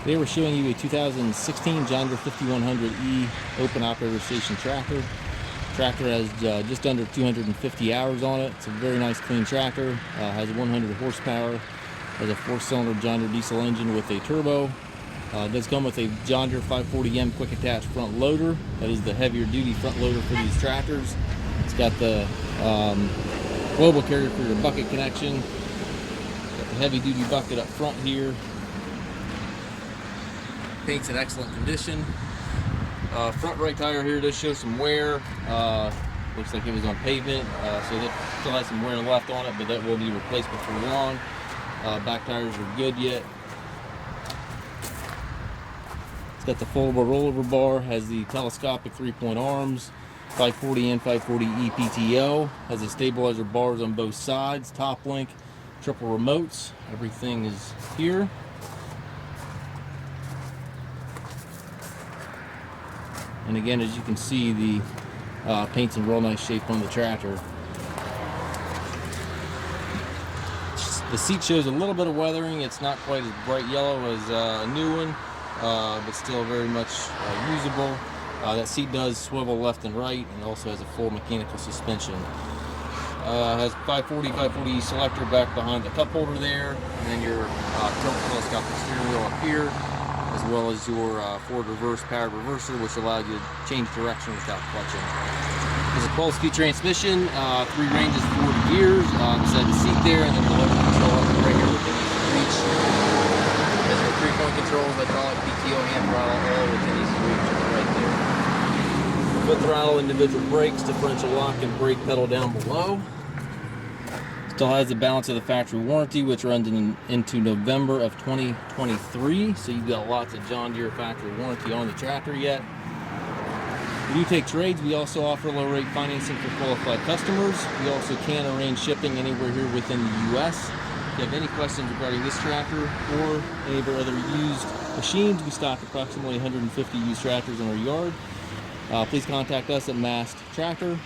Today we're showing you a 2016 John Deere 5100E open operator station tractor. Tractor has just under 250 hours on it. It's a very nice clean tractor. Has 100 horsepower. Has a 4-cylinder John Deere diesel engine with a turbo. It does come with a John Deere 540M quick attach front loader. That is the heavier duty front loader for these tractors. It's got the global carrier for your bucket connection. Got the heavy duty bucket up front here. Paint's in excellent condition. Front right tire here does show some wear. Looks like it was on pavement, so that still has some wear left on it, but that will be replaced before long. Back tires are good yet. It's got the foldable rollover bar, has the telescopic 3-point arms, 540 and 540E PTO, has the stabilizer bars on both sides, top link, triple remotes. Everything is here. And again, as you can see, the paint's in real nice shape on the tractor. The seat shows a little bit of weathering. It's not quite as bright yellow as a new one, but still very much usable. That seat does swivel left and right, and also has a full mechanical suspension. Has 540 selector back behind the cup holder there, and then your tilt telescopic steering wheel up here, as well as your forward reverse powered reverser, which allows you to change direction without clutching. There's a 12-speed transmission, 3 ranges, 4 gears beside the seat there, and then the local control up right here within easy reach. There's the 3-point controls, hydraulic, PTO, hand throttle, all within easy reach right there. Foot throttle, individual brakes, differential lock, and brake pedal down below. Still has the balance of the factory warranty, which runs into November of 2023. So you've got lots of John Deere factory warranty on the tractor yet. We do take trades. We also offer low rate financing for qualified customers. We also can arrange shipping anywhere here within the U.S. If you have any questions regarding this tractor or any of our other used machines, we stock approximately 150 used tractors in our yard. Please contact us at Mast Tractor.